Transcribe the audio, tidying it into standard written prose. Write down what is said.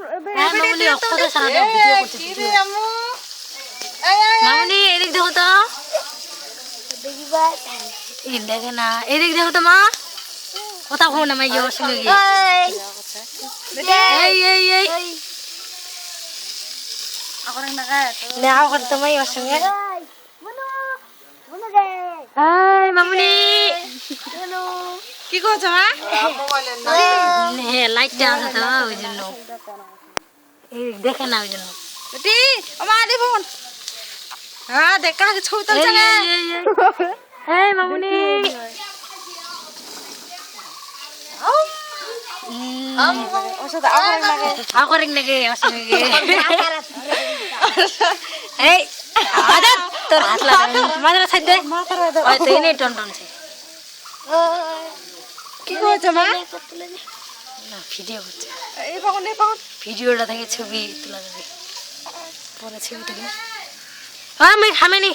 মামুনি অক্ষরে সারা ভিডিও করতে কি রে আম্মু এই মামুনি এদিক দেখো তো দেখিবা এই দেখে না এদিক দেখো তো মা কথা বলো না মাইয়া ওর সঙ্গে গিয়ে এই এই এই আকরে না গায় তো নেওয়া করতে মাই ওর সঙ্গে বনু বনু রে এই মামুনি বনু কি করছ মা মোবাইলের না হ্যাঁ লাইটটা আছে তো ওই জন্য এই দেখে না ওই জন্য বেটি আমা দি ফোন হ্যাঁ দেখ কাকে ছবি তুলছ না এই মামুনি ওষুধ আকরে না গায় আকরে নাকি ওর সঙ্গে গিয়ে এই আদা তোর হাত লাগা মাঝে সাইড দে মাথারে দাও ওই তো এনে টন টন ছে কি করছ মা না ভিডিও করছে এই পাগল ভিডিওটা থেকে ছবি তোলা যাবে পরে ছবি থেকে আমি খামেনি